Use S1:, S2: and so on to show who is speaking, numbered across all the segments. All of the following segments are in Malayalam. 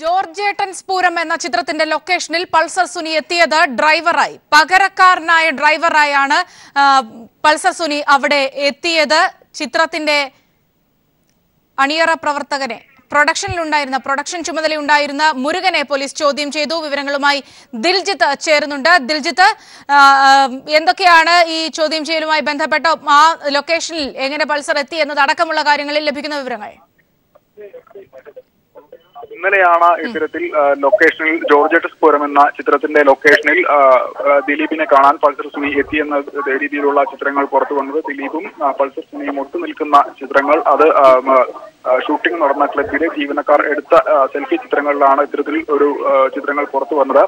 S1: ജോർജേട്ടൻ സ്പൂരം എന്ന ചിത്രത്തിന്റെ ലൊക്കേഷനിൽ പൾസർ സുനി എത്തിയത് ഡ്രൈവറായി. പകരക്കാരനായ ഡ്രൈവറായാണ് പൾസർ സുനി അവിടെ എത്തിയത്. ചിത്രത്തിന്റെ അണിയറ പ്രവർത്തകനെ പ്രൊഡക്ഷൻ ചുമതലയുണ്ടായിരുന്ന മുരുകനെ പോലീസ് ചോദ്യം ചെയ്തു. വിവരങ്ങളുമായി ദിൽജിത്ത് ചേരുന്നുണ്ട്. ദിൽജിത്ത്, എന്തൊക്കെയാണ് ഈ ചോദ്യം ചെയ്യലുമായി ബന്ധപ്പെട്ട ആ ലൊക്കേഷനിൽ എങ്ങനെ പൾസർ എത്തി എന്നതടക്കമുള്ള കാര്യങ്ങളിൽ ലഭിക്കുന്ന വിവരങ്ങൾ?
S2: ഇന്നലെയാണ് ഇത്തരത്തിൽ ലൊക്കേഷനിൽ ജോർജേട്ടൻ സ്പൂരം എന്ന ചിത്രത്തിന്റെ ലൊക്കേഷനിൽ ദിലീപിനെ കാണാൻ പൾസർ സുനി എത്തിയെന്ന രീതിയിലുള്ള ചിത്രങ്ങൾ പുറത്തു വന്നത്. ദിലീപും പൾസർ സുനിയും ഒത്തുനിൽക്കുന്ന ചിത്രങ്ങൾ, അത് ഷൂട്ടിംഗ് നടന്ന ക്ലബിലെ ജീവനക്കാർ എടുത്ത സെൽഫി ചിത്രങ്ങളിലാണ് ഇത്തരത്തിൽ ഒരു ചിത്രങ്ങൾ പുറത്തു വന്നത്.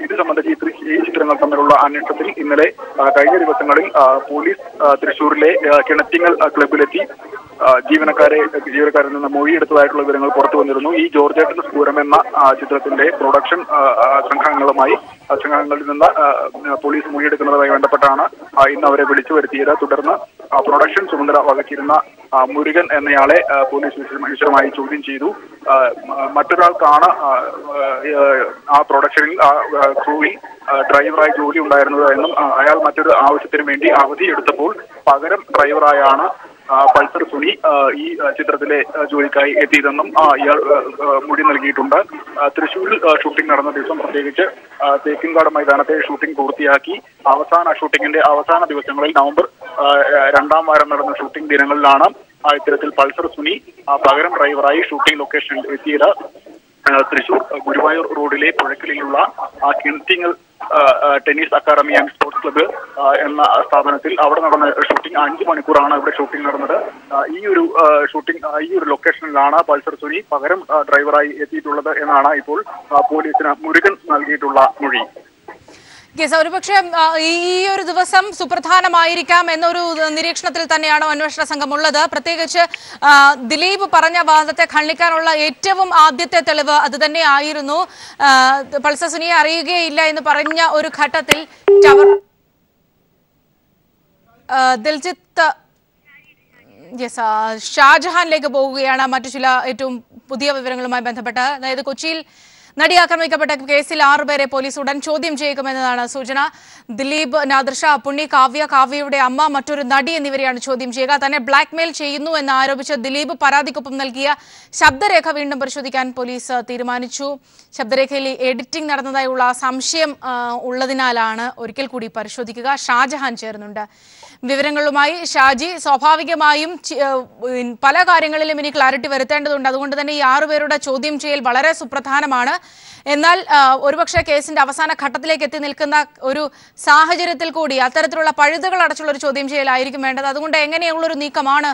S2: ഇത് സംബന്ധിച്ച് ഈ ചിത്രങ്ങൾ തമ്മിലുള്ള അന്വേഷണത്തിൽ ഇന്നലെ കഴിഞ്ഞ ദിവസങ്ങളിൽ പോലീസ് തൃശൂരിലെ കിണറ്റിങ്ങൽ ക്ലബിലെത്തി ജീവനക്കാരിൽ നിന്ന് മൊഴിയെടുത്തതായിട്ടുള്ള വിവരങ്ങൾ പുറത്തു വന്നിരുന്നു. ഈ ജോർജേട്ടൻ സ്പൂരം എന്ന ചിത്രത്തിന്റെ പ്രൊഡക്ഷൻ സംഘങ്ങളിൽ നിന്ന് പോലീസ് മൊഴിയെടുക്കുന്നതുമായി ബന്ധപ്പെട്ടാണ് ഇന്ന് അവരെ വിളിച്ചു വരുത്തിയത്. തുടർന്ന് പ്രൊഡക്ഷൻ ചുമതല വഹിച്ചിരുന്ന മുരുകൻ എന്നയാളെ പോലീസ് വിശദമായി ചോദ്യം ചെയ്തു. മറ്റൊരാൾക്കാണ് ആ പ്രൊഡക്ഷനിൽ ക്രൂവിൽ ഡ്രൈവറായി ജോലി ഉണ്ടായിരുന്നത് എന്നും അയാൾ മറ്റൊരു ആവശ്യത്തിന് വേണ്ടി അവധി എടുത്തപ്പോൾ പകരം ഡ്രൈവറായാണ് പൾസർ സുനി ഈ ചിത്രത്തിലെ ജോലിക്കായി എത്തിയതെന്നും ഇയാൾ മൊഴി നൽകിയിട്ടുണ്ട്. തൃശ്ശൂരിൽ ഷൂട്ടിംഗ് നടന്ന ദിവസം പ്രത്യേകിച്ച് തേക്കിൻകാട് മൈതാനത്തെ ഷൂട്ടിംഗ് പൂർത്തിയാക്കി ഷൂട്ടിംഗിന്റെ അവസാന ദിവസങ്ങളിൽ നവംബർ 2ാം വാരം നടന്ന ഷൂട്ടിംഗ് ദിനങ്ങളിലാണ് ഇത്തരത്തിൽ പൾസർ സുനി പകരം ഡ്രൈവറായി ഷൂട്ടിംഗ് ലൊക്കേഷനിൽ എത്തിയത്. തൃശൂർ ഗുരുവായൂർ റോഡിലെ പുഴക്കലിലുള്ള Kinattingal tennis academy and sports club എന്ന സ്ഥാപനത്തിൽ അവിടെ നടന്ന ഷൂട്ടിംഗ് 5 മണിക്കൂറാണ് ഇവിടെ ഷൂട്ടിംഗ് നടന്നത്. ഈ ഒരു ലൊക്കേഷനിലാണ് പൾസർ സുനി പകരം ഡ്രൈവറായി എത്തിയിട്ടുള്ളത് എന്നാണ് ഇപ്പോൾ പോലീസിന് മുരുകൻ നൽകിയിട്ടുള്ള മൊഴി.
S1: ഒരുപക്ഷെ ഈ ഒരു ദിവസം സുപ്രധാനമായിരിക്കാം എന്നൊരു നിരീക്ഷണത്തിൽ തന്നെയാണോ അന്വേഷണ സംഘം ഉള്ളത്? പ്രത്യേകിച്ച് ദിലീപ് പറഞ്ഞ വാദത്തെ ഖണ്ഡിക്കാനുള്ള ഏറ്റവും ആദ്യത്തെ തെളിവ് അത് തന്നെയായിരുന്നു. പൾസർ സുനിയെ അറിയുകയില്ല എന്ന് പറഞ്ഞ ഒരു ഘട്ടത്തിൽ ദിൽജിത്ത് ഷാജഹാനിലേക്ക് പോവുകയാണ് മറ്റു ചില ഏറ്റവും പുതിയ വിവരങ്ങളുമായി ബന്ധപ്പെട്ട്. അതായത് കൊച്ചിയിൽ നടി ആക്രമിക്കപ്പെട്ട കേസിൽ 6 പേരെ പോലീസ് ഉടൻ ചോദ്യം ചെയ്യുമെന്നതാണ് സൂചന. ദിലീപ്, നാദിർഷ, അപ്പുണ്ണി, കാവ്യയുടെ അമ്മ, മറ്റൊരു നടി എന്നിവരെയാണ് ചോദ്യം ചെയ്യുക. തന്നെ ബ്ലാക്ക്മെയിൽ ചെയ്യുന്നു എന്ന് ആരോപിച്ച് ദിലീപ് പരാതിക്കൊപ്പം നൽകിയ ശബ്ദരേഖ വീണ്ടും പരിശോധിക്കാൻ പോലീസ് തീരുമാനിച്ചു. ശബ്ദരേഖയിൽ എഡിറ്റിംഗ് നടന്നതായുള്ള സംശയം ഉള്ളതിനാലാണ് ഒരിക്കൽ കൂടി പരിശോധിക്കുക. ഷാജഹാൻ ചേർന്നുണ്ട് വിവരങ്ങളുമായി. ഷാജി, സ്വാഭാവികമായും പല കാര്യങ്ങളിലും ഇനി ക്ലാരിറ്റി വരുത്തേണ്ടതുണ്ട്. അതുകൊണ്ട് തന്നെ ഈ 6 പേരുടെ ചോദ്യം ചെയ്യൽ വളരെ സുപ്രധാനമാണ്. എന്നാൽ ഒരുപക്ഷെ കേസിന്റെ അവസാന ഘട്ടത്തിലേക്ക് എത്തി നിൽക്കുന്ന ഒരു സാഹചര്യത്തിൽ കൂടി അത്തരത്തിലുള്ള പഴുതുകൾ അടച്ചുള്ള ഒരു ചോദ്യം ചെയ്യലായിരിക്കും വേണ്ടത്. അതുകൊണ്ട് എങ്ങനെയുള്ളൊരു നീക്കമാണ്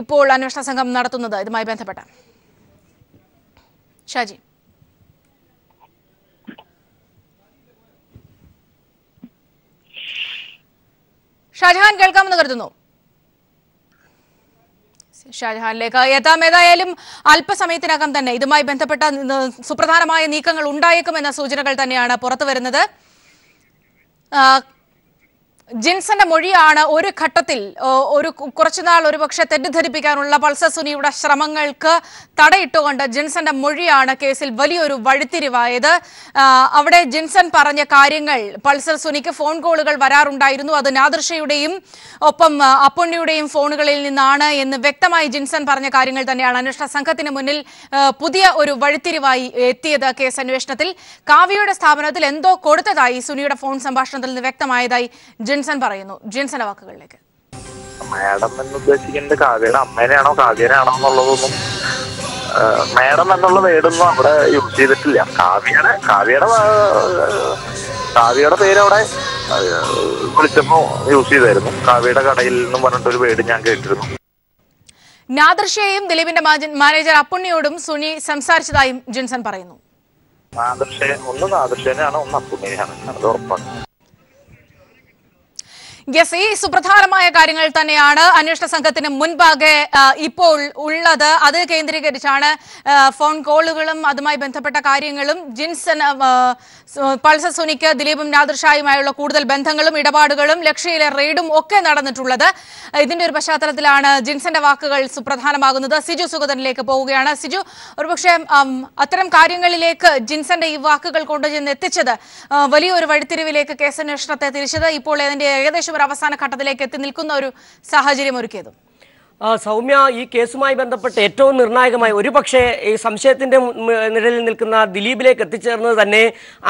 S1: ഇപ്പോൾ അന്വേഷണ സംഘം നടത്തുന്നത് ഇതുമായി ബന്ധപ്പെട്ട? ഷാജി. ഷാജഹാൻ കേൾക്കാമെന്ന് കരുതുന്നു. ഷാജഹാനിലേക്ക് എത്താം. ഏതായാലും അല്പസമയത്തിനകം തന്നെ ഇതുമായി ബന്ധപ്പെട്ട സുപ്രധാനമായ നീക്കങ്ങൾ ഉണ്ടായേക്കുമെന്ന സൂചനകൾ തന്നെയാണ് പുറത്തു വരുന്നത്. ജിൻസന്റെ മൊഴിയാണ് ഒരു ഘട്ടത്തിൽ കുറച്ചുനാൾ ഒരുപക്ഷെ തെറ്റിദ്ധരിപ്പിക്കാനുള്ള പൾസർ സുനിയുടെ ശ്രമങ്ങൾക്ക് തടയിട്ടുകൊണ്ട് ജിൻസന്റെ മൊഴിയാണ് കേസിൽ വലിയൊരു വഴിത്തിരിവായത്. അവിടെ ജിൻസൺ പറഞ്ഞ കാര്യങ്ങൾ, പൾസർ സുനിക്ക് ഫോൺ കോളുകൾ വരാറുണ്ടായിരുന്നു, അത് നാദിർഷയുടെയും ഒപ്പം അപ്പുണ്ണിയുടെയും ഫോണുകളിൽ നിന്നാണ് എന്ന് വ്യക്തമായി ജിൻസൺ പറഞ്ഞ കാര്യങ്ങൾ തന്നെയാണ് അന്വേഷണ സംഘത്തിന് മുന്നിൽ പുതിയ ഒരു വഴിത്തിരിവായി എത്തിയത്. കേസ് അന്വേഷണത്തിൽ കാവ്യയുടെ സ്ഥാപനത്തിൽ എന്തോ കൊടുത്തതായി സുനിയുടെ ഫോൺ സംഭാഷണത്തിൽ നിന്ന് വ്യക്തമായതായി ജിൻസൺ പറയുന്നു. ജിൻസന്റെ വാക്കുകളിലേക്ക്.
S3: മാഡം എന്ന് ഉദ്ദേശിക്കുന്നത് കാവ്യയുടെ അമ്മേനെയാണോ കാവ്യനാണോ എന്നുള്ളതൊന്നും മാഡം എന്നുള്ള വേർഡൊന്നും അവിടെ യൂസ് ചെയ്തിട്ടില്ല. കാവ്യയുടെ പേര് അവിടെ വിളിച്ചപ്പോ യൂസ് ചെയ്തായിരുന്നു. കാവ്യയുടെ കടയിൽ എന്നും പറഞ്ഞിട്ടൊരു വേർഡ് ഞാൻ കേട്ടിരുന്നു.
S1: നാദിർഷയെയും ദിലീപിന്റെ മാനേജർ അപ്പുണ്ണിയോടും സുനി സംസാരിച്ചതായും ജിൻസൺ പറയുന്നു.
S3: ഒന്ന് നാദിർഷേനെയാണ്, ഒന്ന് അപ്പുണ്ണിനെയാണ്, അത് ഉറപ്പാണ്.
S1: യെസ്, ഈ സുപ്രധാനമായ കാര്യങ്ങൾ തന്നെയാണ് അന്വേഷണ സംഘത്തിന് മുൻപാകെ ഇപ്പോൾ ഉള്ളത്. അത് കേന്ദ്രീകരിച്ചാണ് ഫോൺ കോളുകളും അതുമായി ബന്ധപ്പെട്ട കാര്യങ്ങളും ജിൻസൺ പൾസർ സുനിക്ക് ദിലീപും നാദിർഷായുമായുള്ള കൂടുതൽ ബന്ധങ്ങളും ഇടപാടുകളും ലക്ഷ്യയിലെ റെയ്ഡും ഒക്കെ നടന്നിട്ടുള്ളത്. ഇതിന്റെ ഒരു പശ്ചാത്തലത്തിലാണ് ജിൻസന്റെ വാക്കുകൾ സുപ്രധാനമാകുന്നത്. സിജു സുഗതനിലേക്ക് പോവുകയാണ്. സിജു, ഒരുപക്ഷെ അത്തരം കാര്യങ്ങളിലേക്ക് ജിൻസന്റെ ഈ വാക്കുകൾ കൊണ്ടുചെന്ന് എത്തിച്ചത് വലിയൊരു വഴിത്തിരിവിലേക്ക് കേസന്വേഷണത്തെ തിരിച്ചത്, ഇപ്പോൾ അതിന്റെ ഏകദേശം ഒരു അവസാന ഘട്ടത്തിലേക്ക് എത്തി നിൽക്കുന്ന ഒരു സാഹചര്യം ഒരുക്കിയതും.
S4: സൗമ്യ, ഈ കേസുമായി ബന്ധപ്പെട്ട് ഏറ്റവും നിർണായകമായി ഒരുപക്ഷെ ഈ സംശയത്തിന്റെ നിഴലിൽ നിൽക്കുന്ന ദിലീപിലേക്ക് എത്തിച്ചേർന്നത് തന്നെ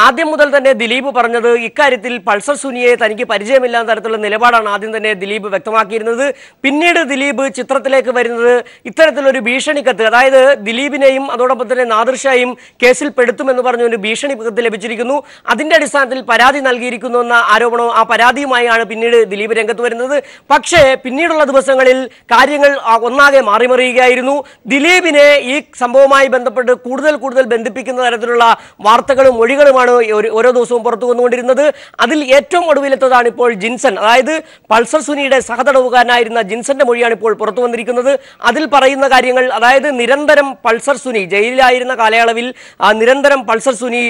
S4: ആദ്യം മുതൽ തന്നെ ദിലീപ് പറഞ്ഞത് ഇക്കാര്യത്തിൽ പൾസർ സുനിയെ തനിക്ക് പരിചയമില്ലാത്ത തരത്തിലുള്ള നിലപാടാണ് ആദ്യം തന്നെ ദിലീപ് വ്യക്തമാക്കിയിരുന്നത്. പിന്നീട് ദിലീപ് ചിത്രത്തിലേക്ക് വരുന്നത് ഇത്തരത്തിലൊരു ഭീഷണി കത്ത്, അതായത് ദിലീപിനെയും അതോടൊപ്പം തന്നെ നാദിർഷായും കേസിൽ പെടുത്തുമെന്ന് പറഞ്ഞ ഒരു ഭീഷണി കത്ത് ലഭിച്ചിരിക്കുന്നു. അതിന്റെ അടിസ്ഥാനത്തിൽ പരാതി നൽകിയിരിക്കുന്നു എന്ന ആരോപണവും ആ പരാതിയുമായാണ് പിന്നീട് ദിലീപ് രംഗത്ത് വരുന്നത്. പക്ഷേ പിന്നീടുള്ള ദിവസങ്ങളിൽ കാര്യങ്ങൾ ഒന്നാകെ മാറിമറിയുകയായിരുന്നു. ദിലീപിനെ ഈ സംഭവവുമായി ബന്ധപ്പെട്ട് കൂടുതൽ ബന്ധിപ്പിക്കുന്ന തരത്തിലുള്ള വാർത്തകളും മൊഴികളുമാണ് ഓരോ ദിവസവും പുറത്തു വന്നുകൊണ്ടിരുന്നത്. അതിൽ ഏറ്റവും ഒടുവിലെത്തതാണ് ഇപ്പോൾ ജിൻസൺ, അതായത് പൾസർ സുനിയുടെ സഹതടവുകാരനായിരുന്ന ജിൻസന്റെ മൊഴിയാണ് ഇപ്പോൾ പുറത്തു വന്നിരിക്കുന്നത്. അതിൽ പറയുന്ന കാര്യങ്ങൾ, അതായത് നിരന്തരം പൾസർ സുനി ജയിലിലായിരുന്ന കാലയളവിൽ നിരന്തരം പൾസർ സുനി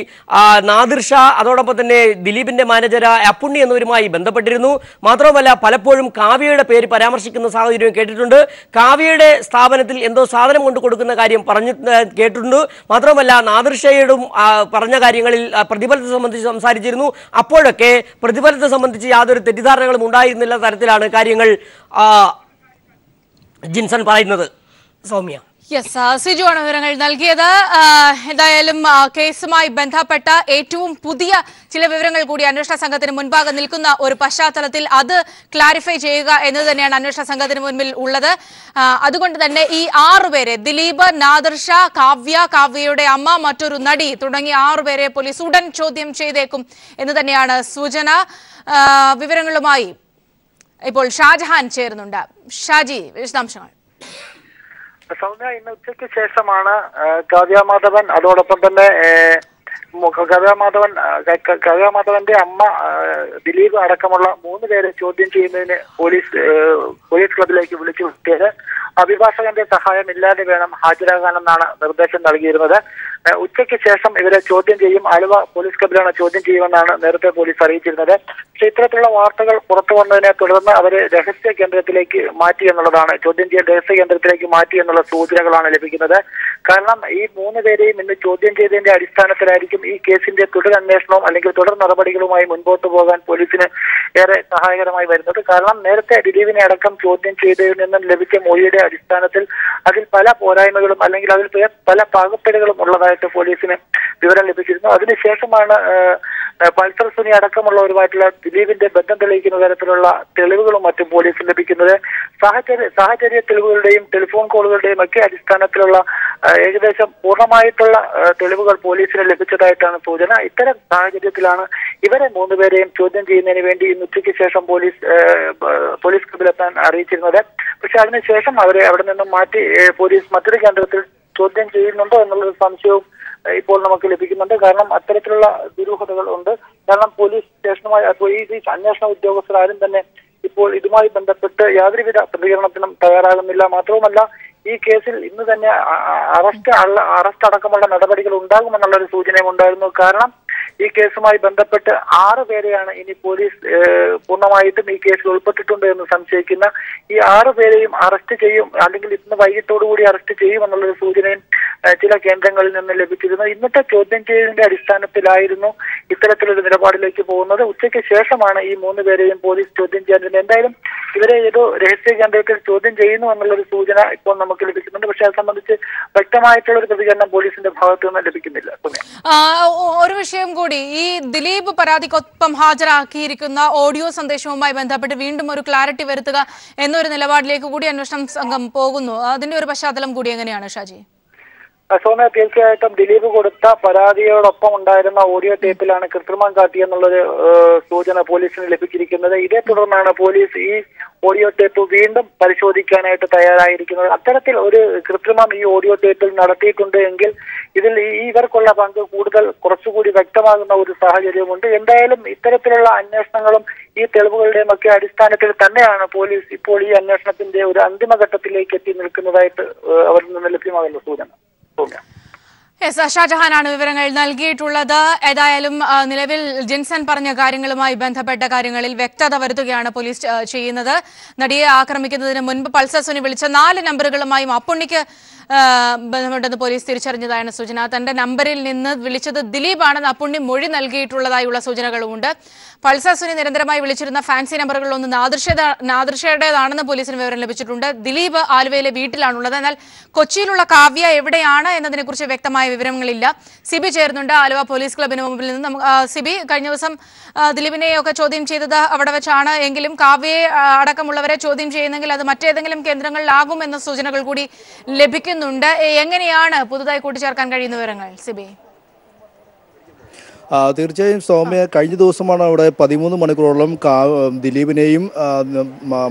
S4: നാദിർഷാ അതോടൊപ്പം തന്നെ ദിലീപിന്റെ മാനേജർ അപ്പുണ്ണി എന്നിവരുമായി ബന്ധപ്പെട്ടിരുന്നു. മാത്രമല്ല പലപ്പോഴും കാവ്യയുടെ പേര് പരാമർശിക്കുന്ന സാഹചര്യം കേട്ടിട്ടുണ്ട്. കാവ്യയുടെ സ്ഥാപനത്തിൽ എന്തോ സാധനം കൊണ്ട് കൊടുക്കുന്ന കാര്യം പറഞ്ഞു കേട്ടിട്ടുണ്ട്. മാത്രമല്ല നാദിർഷയോടും പറഞ്ഞ കാര്യങ്ങളിൽ പ്രതിഫലത്തെ സംബന്ധിച്ച് സംസാരിച്ചിരുന്നു. അപ്പോഴൊക്കെ പ്രതിഫലത്തെ സംബന്ധിച്ച് യാതൊരു തെറ്റിദ്ധാരണകളും ഉണ്ടായിരുന്നില്ല തരത്തിലാണ് കാര്യങ്ങൾ ജിൻസൺ പറയുന്നത്. സൗമ്യ.
S1: യെസ്, സിജുവാണ് വിവരങ്ങൾ നൽകിയത്. എന്തായാലും കേസുമായി ബന്ധപ്പെട്ട ഏറ്റവും പുതിയ ചില വിവരങ്ങൾ കൂടി അന്വേഷണ സംഘത്തിന് മുൻപാകെ നിൽക്കുന്ന ഒരു പശ്ചാത്തലത്തിൽ അത് ക്ലാരിഫൈ ചെയ്യുക എന്നത് തന്നെയാണ് അന്വേഷണ സംഘത്തിന് മുൻപിൽ ഉള്ളത്. അതുകൊണ്ട് തന്നെ ഈ 6 പേരെ, ദിലീപ്, നാദിർഷാ, കാവ്യയുടെ അമ്മ, മറ്റൊരു നടി തുടങ്ങിയ 6 പേരെ പോലീസ് ഉടൻ ചോദ്യം ചെയ്തേക്കും എന്ന് തന്നെയാണ് സൂചന. വിവരങ്ങളുമായി ഇപ്പോൾ ഷാജഹാൻ ചേരുന്നുണ്ട്. ഷാജി, വിശദാംശങ്ങൾ.
S3: സൗമ്യ, ഇന്ന് ഉച്ചയ്ക്ക് ശേഷമാണ് കാവ്യമാധവൻ അതോടൊപ്പം തന്നെ കാവ്യമാധവന്റെ അമ്മ ദിലീപ് അടക്കമുള്ള 3 പേരെ ചോദ്യം ചെയ്യുന്നതിന് പോലീസ് ക്ലബിലേക്ക് വിളിച്ചു വരുത്തിയത്. അഭിഭാഷകന്റെ സഹായം ഇല്ലാതെ വേണം ഹാജരാകാനെന്നാണ് നിർദ്ദേശം നൽകിയിരുന്നത്. ഉച്ചയ്ക്ക് ശേഷം ഇവരെ ചോദ്യം ചെയ്യും. ആലുവ പോലീസ് ക്ലബിലാണ് ചോദ്യം ചെയ്യുമെന്നാണ് നേരത്തെ പോലീസ് അറിയിച്ചിരുന്നത്. പക്ഷേ ഇത്തരത്തിലുള്ള വാർത്തകൾ പുറത്തു വന്നതിനെ തുടർന്ന് അവരെ രഹസ്യ കേന്ദ്രത്തിലേക്ക് മാറ്റി എന്നുള്ളതാണ്, ചോദ്യം ചെയ്യൽ രഹസ്യ കേന്ദ്രത്തിലേക്ക് മാറ്റി എന്നുള്ള സൂചനകളാണ് ലഭിക്കുന്നത്. കാരണം ഈ 3 പേരെയും ഇന്ന് ചോദ്യം ചെയ്തതിന്റെ അടിസ്ഥാനത്തിലായിരിക്കും ഈ കേസിന്റെ തുടരന്വേഷണവും അല്ലെങ്കിൽ തുടർ നടപടികളുമായി മുൻപോട്ട് പോകാൻ പോലീസിന് ഏറെ സഹായകരമായി വരുന്നത്. കാരണം നേരത്തെ ദിലീപിനെ അടക്കം ചോദ്യം ചെയ്തതിൽ നിന്നും ലഭിച്ച മൊഴിയുടെ അടിസ്ഥാനത്തിൽ അതിൽ പല പോരായ്മകളും അല്ലെങ്കിൽ അതിൽ പല പാകപ്പിഴകളും ഉള്ളതായിട്ട് പോലീസിന് വിവരം ലഭിച്ചിരുന്നു. അതിനുശേഷമാണ് പൾസർ സുനി അടക്കമുള്ളവരുമായിട്ടുള്ള ദിലീപിന്റെ ബന്ധം തെളിയിക്കുന്ന തരത്തിലുള്ള തെളിവുകളും മറ്റും പോലീസിന് ലഭിക്കുന്നത്. സാഹചര്യ തെളിവുകളുടെയും ടെലിഫോൺ കോളുകളുടെയും ഒക്കെ അടിസ്ഥാനത്തിലുള്ള ഏകദേശം പൂർണ്ണമായിട്ടുള്ള തെളിവുകൾ പോലീസിന് ലഭിച്ചതായിട്ടാണ് സൂചന. ഇത്തരം സാഹചര്യത്തിലാണ് ഇവരെ 3 പേരെയും ചോദ്യം ചെയ്യുന്നതിന് വേണ്ടി ഇന്ന് ഉച്ചയ്ക്ക് ശേഷം പോലീസ് ക്ലബിലെത്താൻ അറിയിച്ചിരുന്നത്. പക്ഷെ അതിനുശേഷം അവരെ അവിടെ നിന്നും മാറ്റി പോലീസ് മറ്റൊരു കേന്ദ്രത്തിൽ ചോദ്യം ചെയ്യുന്നുണ്ടോ എന്നുള്ളൊരു സംശയവും ഇപ്പോൾ നമുക്ക് ലഭിക്കുന്നുണ്ട്. കാരണം അത്തരത്തിലുള്ള ദുരൂഹതകൾ ഉണ്ട്. കാരണം പോലീസ് സ്റ്റേഷനുമായി ഈ അന്വേഷണ ഉദ്യോഗസ്ഥരാരും തന്നെ ഇപ്പോൾ ഇതുമായി ബന്ധപ്പെട്ട് യാതൊരുവിധ പ്രതികരണത്തിനും തയ്യാറാകുന്നില്ല. മാത്രവുമല്ല ഈ കേസിൽ ഇന്ന് തന്നെ അറസ്റ്റ് അടക്കമുള്ള നടപടികൾ ഉണ്ടാകുമെന്നുള്ളൊരു സൂചനയും ഉണ്ടായിരുന്നു. കാരണം ഈ കേസുമായി ബന്ധപ്പെട്ട് 6 പേരെയാണ് ഇനി പോലീസ് പൂർണ്ണമായിട്ടും ഈ കേസിൽ ഉൾപ്പെട്ടിട്ടുണ്ട് എന്ന് സംശയിക്കുന്ന ഈ 6 പേരെയും അറസ്റ്റ് ചെയ്യും, അല്ലെങ്കിൽ ഇന്ന് വൈകിട്ടോടുകൂടി അറസ്റ്റ് ചെയ്യുമെന്നുള്ളൊരു സൂചനയും ചില കേന്ദ്രങ്ങളിൽ നിന്ന് ലഭിച്ചിരുന്നു. ഇന്നത്തെ ചോദ്യം ചെയ്തതിന്റെ അടിസ്ഥാനത്തിലായിരുന്നു ഇത്തരത്തിലൊരു നിലപാടിലേക്ക് പോകുന്നത്. ഉച്ചയ്ക്ക് ശേഷമാണ് ഈ 3 പേരെയും പോലീസ് ചോദ്യം ചെയ്യാൻ, എന്തായാലും ഇവരെ ഏതോ രഹസ്യ കേന്ദ്രത്തിൽ ചോദ്യം ചെയ്യുന്നു എന്നുള്ളൊരു സൂചന ഇപ്പോൾ നമുക്ക് ലഭിക്കുന്നുണ്ട്. പക്ഷെ അത് സംബന്ധിച്ച് വ്യക്തമായിട്ടുള്ള ഒരു പ്രതികരണം പോലീസിന്റെ ഭാഗത്തു നിന്ന് ലഭിക്കുന്നില്ല.
S1: ഒരു വിഷയം കൂടി, ഈ ദിലീപ് പരാതിക്കൊപ്പം ഹാജരാക്കിയിരിക്കുന്ന ഓഡിയോ സന്ദേശവുമായി ബന്ധപ്പെട്ട് വീണ്ടും ഒരു ക്ലാരിറ്റി വരുത്തുക എന്നൊരു നിലപാടിലേക്ക് കൂടി അന്വേഷണ സംഘം പോകുന്നു. അതിന്റെ ഒരു പശ്ചാത്തലം കൂടി എങ്ങനെയാണ് ഷാജി?
S3: സൗമ്യ, തീർച്ചയായിട്ടും ദിലീപ് കൊടുത്ത പരാതിയോടൊപ്പം ഉണ്ടായിരുന്ന ഓഡിയോ ടേപ്പിലാണ് കൃത്രിമം കാട്ടിയെന്നുള്ളൊരു സൂചന പോലീസിന് ലഭിച്ചിരിക്കുന്നത്. ഇതേ തുടർന്നാണ് പോലീസ് ഈ ഓഡിയോ ടേപ്പ് വീണ്ടും പരിശോധിക്കാനായിട്ട് തയ്യാറായിരിക്കുന്നത്. അത്തരത്തിൽ ഒരു കൃത്രിമം ഈ ഓഡിയോ ടേപ്പിൽ നടത്തിയിട്ടുണ്ട് എങ്കിൽ ഇതിൽ ഇവർക്കുള്ള പങ്ക് കുറച്ചുകൂടി വ്യക്തമാകുന്ന ഒരു സാഹചര്യമുണ്ട്. എന്തായാലും ഇത്തരത്തിലുള്ള അന്വേഷണങ്ങളും ഈ തെളിവുകളുടെയും ഒക്കെ അടിസ്ഥാനത്തിൽ തന്നെയാണ് പോലീസ് ഇപ്പോൾ ഈ അന്വേഷണത്തിന്റെ ഒരു അന്തിമഘട്ടത്തിലേക്ക് എത്തി നിൽക്കുന്നതായിട്ട് അവരിൽ നിന്ന് ലഭ്യമാകുന്ന സൂചന.
S1: ഷാജഹാനാണ് വിവരങ്ങൾ നൽകിയിട്ടുള്ളത്. ഏതായാലും നിലവിൽ ജിൻസൺ പറഞ്ഞ കാര്യങ്ങളുമായി ബന്ധപ്പെട്ട കാര്യങ്ങളിൽ വ്യക്തത വരുത്തുകയാണ് പോലീസ് ചെയ്യുന്നത്. നടിയെ ആക്രമിക്കുന്നതിന് മുൻപ് പൾസർ സുനി വിളിച്ച 4 നമ്പറുകളുമായും അപ്പുണ്ണിക്ക് ബന്ധപ്പെട്ടെന്ന് പോലീസ് തിരിച്ചറിഞ്ഞതാണ് സൂചന. തന്റെ നമ്പറിൽ നിന്ന് വിളിച്ചത് ദിലീപാണെന്ന് അപ്പുണ്ണി മൊഴി നൽകിയിട്ടുള്ളതായുള്ള സൂചനകളുമുണ്ട്. പൾസർ സുനി നിരന്തരമായി വിളിച്ചിരുന്ന ഫാൻസി നമ്പറുകളൊന്നും നാദൃഷയുടേതാണെന്ന് പോലീസിന് വിവരം ലഭിച്ചിട്ടുണ്ട്. ദിലീപ് ആലുവയിലെ വീട്ടിലാണുള്ളത്. എന്നാൽ കൊച്ചിയിലുള്ള കാവ്യ എവിടെയാണ് എന്നതിനെക്കുറിച്ച് വ്യക്തമായ വിവരങ്ങളില്ല. സിബി ചേർന്നുണ്ട് ആലുവ പോലീസ് ക്ലബിന് മുമ്പിൽ നിന്ന്. സിബി, കഴിഞ്ഞ ദിവസം ദിലീപിനെയൊക്കെ ചോദ്യം ചെയ്തത് അവിടെ വെച്ചാണ് എങ്കിലും കാവ്യയെ അടക്കമുള്ളവരെ ചോദ്യം ചെയ്യുന്നെങ്കിൽ അത് മറ്റേതെങ്കിലും കേന്ദ്രങ്ങളിലാകും എന്ന സൂചനകൾ കൂടി ലഭിക്കുന്നുണ്ട്. എങ്ങനെയാണ് പുതുതായി കൂട്ടിച്ചേർക്കാൻ കഴിയുന്ന വിവരങ്ങൾ സിബി?
S5: തീർച്ചയായും സൗമ്യ, കഴിഞ്ഞ ദിവസമാണ് അവിടെ 13 മണിക്കൂറോളം ദിലീപിനെയും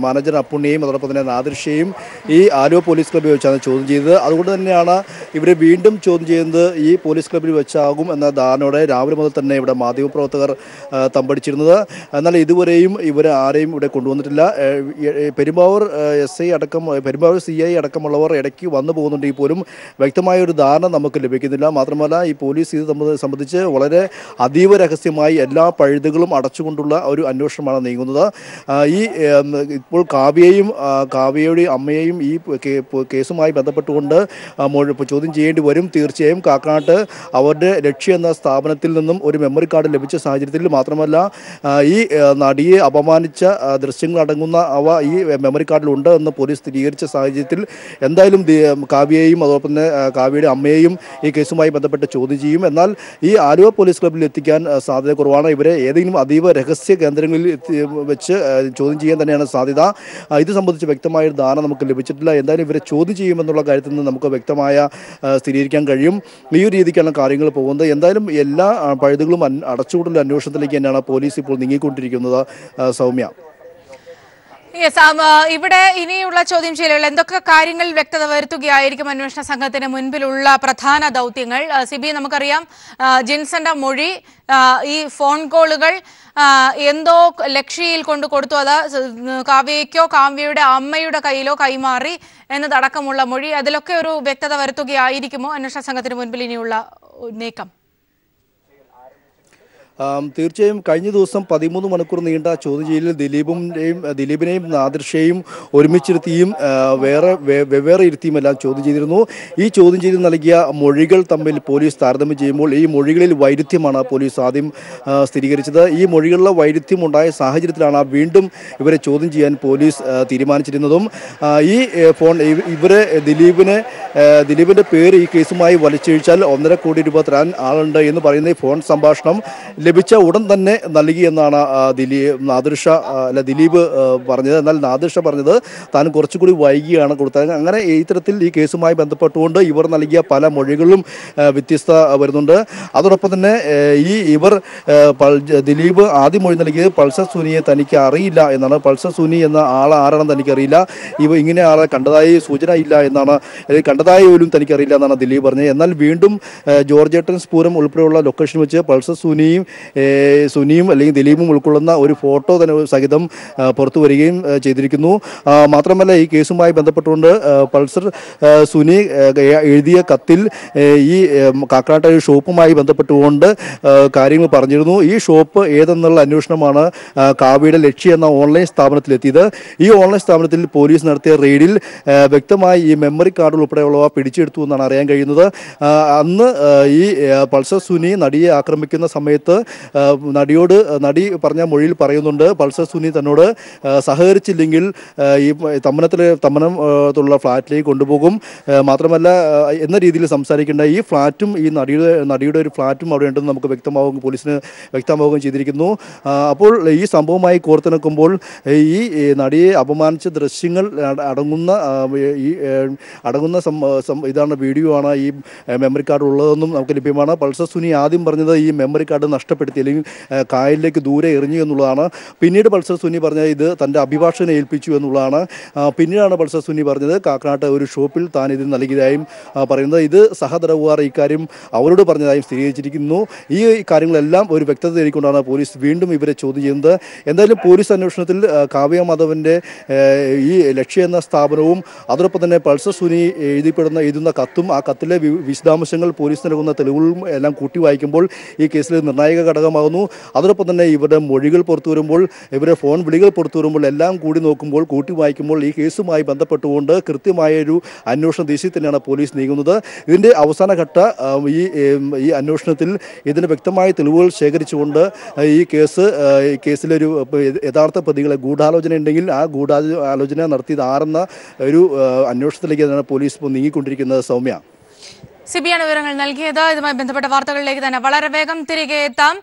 S5: മാനേജർ അപ്പുണ്ണിയെയും അതോടൊപ്പം തന്നെ നാദൃഷയെയും ഈ ആലുവ പോലീസ് ക്ലബ്ബിൽ വെച്ചാണ് ചോദ്യം ചെയ്തത്. അതുകൊണ്ട് തന്നെയാണ് ഇവരെ വീണ്ടും ചോദ്യം ചെയ്യുന്നത് ഈ പോലീസ് ക്ലബ്ബിൽ വെച്ചാകും എന്ന ധാരണയോടെ രാവിലെ മുതൽ തന്നെ ഇവിടെ മാധ്യമപ്രവർത്തകർ തമ്പടിച്ചിരുന്നത്. എന്നാൽ ഇതുവരെയും ഇവരെ ആരെയും ഇവിടെ കൊണ്ടുവന്നിട്ടില്ല. പെരുമ്പാവൂർ SI അടക്കം പെരുമ്പാവൂർ CI അടക്കമുള്ളവർ ഇടയ്ക്ക് വന്നു പോകുന്നുണ്ടെങ്കിൽ പോലും വ്യക്തമായ ഒരു ധാരണ നമുക്ക് ലഭിക്കുന്നില്ല. മാത്രമല്ല ഈ പോലീസ് ഇത് സംബന്ധിച്ച് വളരെ അതീവ രഹസ്യമായി എല്ലാ പഴുതുകളും അടച്ചുകൊണ്ടുള്ള ഒരു അന്വേഷണമാണ് നീങ്ങുന്നത്. ഇപ്പോൾ കാവ്യയുടെയും അമ്മയെയും ഈ കേസുമായി ബന്ധപ്പെട്ടുകൊണ്ട് ചോദ്യം ചെയ്യേണ്ടി വരും. തീർച്ചയായും കാക്കനാട്ട് അവരുടെ ലക്ഷ്യം എന്ന സ്ഥാപനത്തിൽ നിന്നും ഒരു മെമ്മറി കാർഡ് ലഭിച്ച സാഹചര്യത്തിൽ മാത്രമല്ല ഈ നടിയെ അപമാനിച്ച ദൃശ്യങ്ങളടങ്ങുന്ന ഈ മെമ്മറി കാർഡിലുണ്ട് എന്ന് പോലീസ് സ്ഥിരീകരിച്ച സാഹചര്യത്തിൽ എന്തായാലും കാവ്യയെയും അതോടൊപ്പം തന്നെ കാവ്യയുടെ അമ്മയെയും ഈ കേസുമായി ബന്ധപ്പെട്ട് ചോദ്യം ചെയ്യും. എന്നാൽ ഈ ആലുവ പോലീസ് ക്ലബ്ബിൽ എത്തിക്കാൻ സാധ്യത കുറവാണ്. ഇവരെ ഏതെങ്കിലും അതീവ രഹസ്യ കേന്ദ്രങ്ങളിൽ വെച്ച് ചോദ്യം ചെയ്യാൻ തന്നെയാണ് സാധ്യത. ഇത് സംബന്ധിച്ച് വ്യക്തമായ ഒരു ധാരണ നമുക്ക് ലഭിച്ചിട്ടില്ല. എന്തായാലും ഇവരെ ചോദ്യം ചെയ്യുമെന്നുള്ള കാര്യത്തിൽ നിന്ന് നമുക്ക് വ്യക്തമായ സ്ഥിരീകരിക്കാൻ കഴിയും. ഈ ഒരു രീതിക്കാണ് കാര്യങ്ങൾ പോകുന്നത്. എന്തായാലും എല്ലാ പഴുതുകളും അടച്ചുകൊണ്ടുള്ള അന്വേഷണത്തിലേക്ക് തന്നെയാണ് പോലീസ് ഇപ്പോൾ നീങ്ങിക്കൊണ്ടിരിക്കുന്നത്. സൗമ്യ,
S1: ഇവിടെ ഇനിയുള്ള ചോദ്യം ചെയ്യലുകൾ എന്തൊക്കെ കാര്യങ്ങൾ വ്യക്തത വരുത്തുകയായിരിക്കും അന്വേഷണ സംഘത്തിന് മുൻപിലുള്ള പ്രധാന ദൗത്യങ്ങൾ? സിബി, നമുക്കറിയാം ജിൻസന്റെ മൊഴി, ഈ ഫോൺ കോളുകൾ എന്തോ ലക്ഷ്യയിൽ കൊണ്ട് കൊടുത്തു, അത് കാവ്യയ്ക്കോ കാവ്യയുടെ അമ്മയുടെ കയ്യിലോ കൈമാറി എന്നതടക്കമുള്ള മൊഴി, അതിലൊക്കെ ഒരു വ്യക്തത വരുത്തുകയായിരിക്കുമോ അന്വേഷണ സംഘത്തിന് മുൻപിൽ ഇനിയുള്ള നീക്കം?
S5: തീർച്ചയായും കഴിഞ്ഞ ദിവസം 13 മണിക്കൂർ നീണ്ട ചോദ്യം ചെയ്യലിൽ ദിലീപിനെയും നാദൃഷയെയും ഒരുമിച്ചിരുത്തിയും വെവ്വേറെ ഇരുത്തിയും എല്ലാം ചോദ്യം ചെയ്തിരുന്നു. ഈ ചോദ്യം ചെയ്ത് നൽകിയ മൊഴികൾ തമ്മിൽ പോലീസ് താരതമ്യം ചെയ്യുമ്പോൾ ഈ മൊഴികളിൽ വൈരുദ്ധ്യമാണ് പോലീസ് ആദ്യം സ്ഥിരീകരിച്ചത്. ഈ മൊഴികളിലെ വൈരുദ്ധ്യം ഉണ്ടായ സാഹചര്യത്തിലാണ് വീണ്ടും ഇവരെ ചോദ്യം ചെയ്യാൻ പോലീസ് തീരുമാനിച്ചിരുന്നതും. ഈ ഫോൺ ഇവരെ ദിലീപിൻ്റെ പേര് ഈ കേസുമായി വലിച്ചഴിച്ചാൽ 1.5 കോടി രൂപ തരാൻ ആളുണ്ട് എന്ന് പറയുന്ന ഈ ഫോൺ സംഭാഷണം ലഭിച്ച ഉടൻ തന്നെ നൽകിയെന്നാണ് ദിലീപ് പറഞ്ഞത്. എന്നാൽ നാദൃഷ പറഞ്ഞത് താൻ കുറച്ചുകൂടി വൈകിയാണ് കൊടുത്തത്. അങ്ങനെ ഇത്തരത്തിൽ ഈ കേസുമായി ബന്ധപ്പെട്ടുകൊണ്ട് ഇവർ നൽകിയ പല മൊഴികളും വ്യത്യസ്ത വരുന്നുണ്ട്. അതോടൊപ്പം തന്നെ ദിലീപ് ആദ്യം മൊഴി നൽകിയത് പൾസർ സുനിയെ തനിക്ക് അറിയില്ല എന്നാണ്. പൾസർ സുനി എന്ന ആളെ ആരാണെന്ന് തനിക്കറിയില്ല, ഇങ്ങനെ ആളെ കണ്ടതായി സൂചന ഇല്ല എന്നാണ്, കണ്ടതായി പോലും തനിക്കറിയില്ല എന്നാണ് ദിലീപ് പറഞ്ഞത്. എന്നാൽ വീണ്ടും ജോർജേട്ടൻ സ്പൂരം ഉൾപ്പെടെയുള്ള ലൊക്കേഷൻ വെച്ച് പൾസർ സുനിയും അല്ലെങ്കിൽ ദിലീപും ഉൾക്കൊള്ളുന്ന ഒരു ഫോട്ടോ തന്നെ സഹിതം പുറത്തു വരികയും ചെയ്തിരിക്കുന്നു. മാത്രമല്ല ഈ കേസുമായി ബന്ധപ്പെട്ടുകൊണ്ട് പൾസർ സുനി എഴുതിയ കത്തിൽ ഈ കാക്കനാട്ടെ ഒരു ഷോപ്പുമായി ബന്ധപ്പെട്ടുകൊണ്ട് കാര്യങ്ങൾ പറഞ്ഞിരുന്നു. ഈ ഷോപ്പ് ഏതെന്നുള്ള അന്വേഷണമാണ് കാവ്യയുടെ ലക്ഷ്യം എന്ന ഓൺലൈൻ സ്ഥാപനത്തിലെത്തിയത്. ഈ ഓൺലൈൻ സ്ഥാപനത്തിൽ പോലീസ് നടത്തിയ റെയ്ഡിൽ വ്യക്തമായി ഈ മെമ്മറി കാർഡ് ഉൾപ്പെടെയുള്ളവ പിടിച്ചെടുത്തു എന്നാണ് അറിയാൻ കഴിയുന്നത്. അന്ന് ഈ പൾസർ സുനി നടിയെ ആക്രമിക്കുന്ന സമയത്ത് നടി പറഞ്ഞ മൊഴിയിൽ പറയുന്നുണ്ട് പൾസർ സുനി തന്നോട് സഹകരിച്ചില്ലെങ്കിൽ ഈ തമ്മനത്തുള്ള ഫ്ലാറ്റിലേക്ക് കൊണ്ടുപോകും, മാത്രമല്ല എന്ന രീതിയിൽ സംസാരിക്കേണ്ട ഈ ഫ്ലാറ്റും ഈ നടിയുടെ ഒരു ഫ്ലാറ്റും അവിടെ ഉണ്ടെന്ന് നമുക്ക് പോലീസിന് വ്യക്തമാവുകയും ചെയ്തിരിക്കുന്നു. അപ്പോൾ ഈ സംഭവമായി കോർത്തിണക്കുമ്പോൾ ഈ നടിയെ അപമാനിച്ച ദൃശ്യങ്ങൾ അടങ്ങുന്ന ഇതാണ് വീഡിയോ ആണ് ഈ മെമ്മറി കാർഡ് ഉള്ളതെന്നും നമുക്ക് ലഭ്യമാണ്. പൾസർ സുനി ആദ്യം പറഞ്ഞത് ഈ മെമ്മറി കാർഡ് നഷ്ടപ്പെടുത്തി അല്ലെങ്കിൽ കായലിലേക്ക് ദൂരെ എറിഞ്ഞു എന്നുള്ളതാണ്. പിന്നീട് പൾസർ സുനി പറഞ്ഞത് ഇത് തൻ്റെ അഭിഭാഷകനെ ഏൽപ്പിച്ചു എന്നുള്ളതാണ്. പിന്നീടാണ് പൾസർ സുനി പറഞ്ഞത് കാക്കനാട്ട് ഒരു ഷോപ്പിൽ താൻ ഇത് നൽകിയതായും പറയുന്നത്. ഇത് സഹതടവുകാർ ഇക്കാര്യം അവരോട് പറഞ്ഞതായും സ്ഥിരീകരിച്ചിരിക്കുന്നു. ഈ കാര്യങ്ങളെല്ലാം ഒരു വ്യക്തത തേടിക്കൊണ്ടാണ് പോലീസ് വീണ്ടും ഇവരെ ചോദ്യം ചെയ്യുന്നത്. എന്തായാലും പോലീസ് അന്വേഷണത്തിൽ കാവ്യ മാധവന്റെ ഈ ലക്ഷ്യ എന്ന സ്ഥാപനവും അതോടൊപ്പം തന്നെ പൾസർ സുനി എഴുതുന്ന കത്തും ആ കത്തിലെ വിശദാംശങ്ങൾ പോലീസ് നൽകുന്ന തെളിവുകളും എല്ലാം കൂട്ടി വായിക്കുമ്പോൾ ഈ കേസിൽ നിർണായക ഘടകമാകുന്നു. അതോടൊപ്പം തന്നെ ഇവരുടെ മൊഴികൾ പുറത്തു വരുമ്പോൾ, ഇവരുടെ ഫോൺ വിളികൾ പുറത്തു വരുമ്പോൾ എല്ലാം കൂട്ടി വായിക്കുമ്പോൾ ഈ കേസുമായി ബന്ധപ്പെട്ടുകൊണ്ട് കൃത്യമായൊരു അന്വേഷണ ദിശയിൽ തന്നെയാണ് പോലീസ് നീങ്ങുന്നത്. ഇതിൻ്റെ അവസാനഘട്ട ഈ അന്വേഷണത്തിൽ ഇതിന് വ്യക്തമായ തെളിവുകൾ ശേഖരിച്ചുകൊണ്ട് ഈ കേസിലൊരു യഥാർത്ഥ പ്രതികളെ ഗൂഢാലോചന ഉണ്ടെങ്കിൽ ആ ഗൂഢാലോചന നടത്തിയത് ആരെന്ന ഒരു അന്വേഷണത്തിലേക്ക് തന്നെയാണ് പോലീസ് ഇപ്പോൾ നീങ്ങിക്കൊണ്ടിരിക്കുന്നത്. സൗമ്യ,
S1: സിബിയാണ് വിവരങ്ങൾ നൽകിയത്. ഇതുമായി ബന്ധപ്പെട്ട വാർത്തകളിലേക്ക് തന്നെ വളരെ വേഗം തിരികെ എത്താം.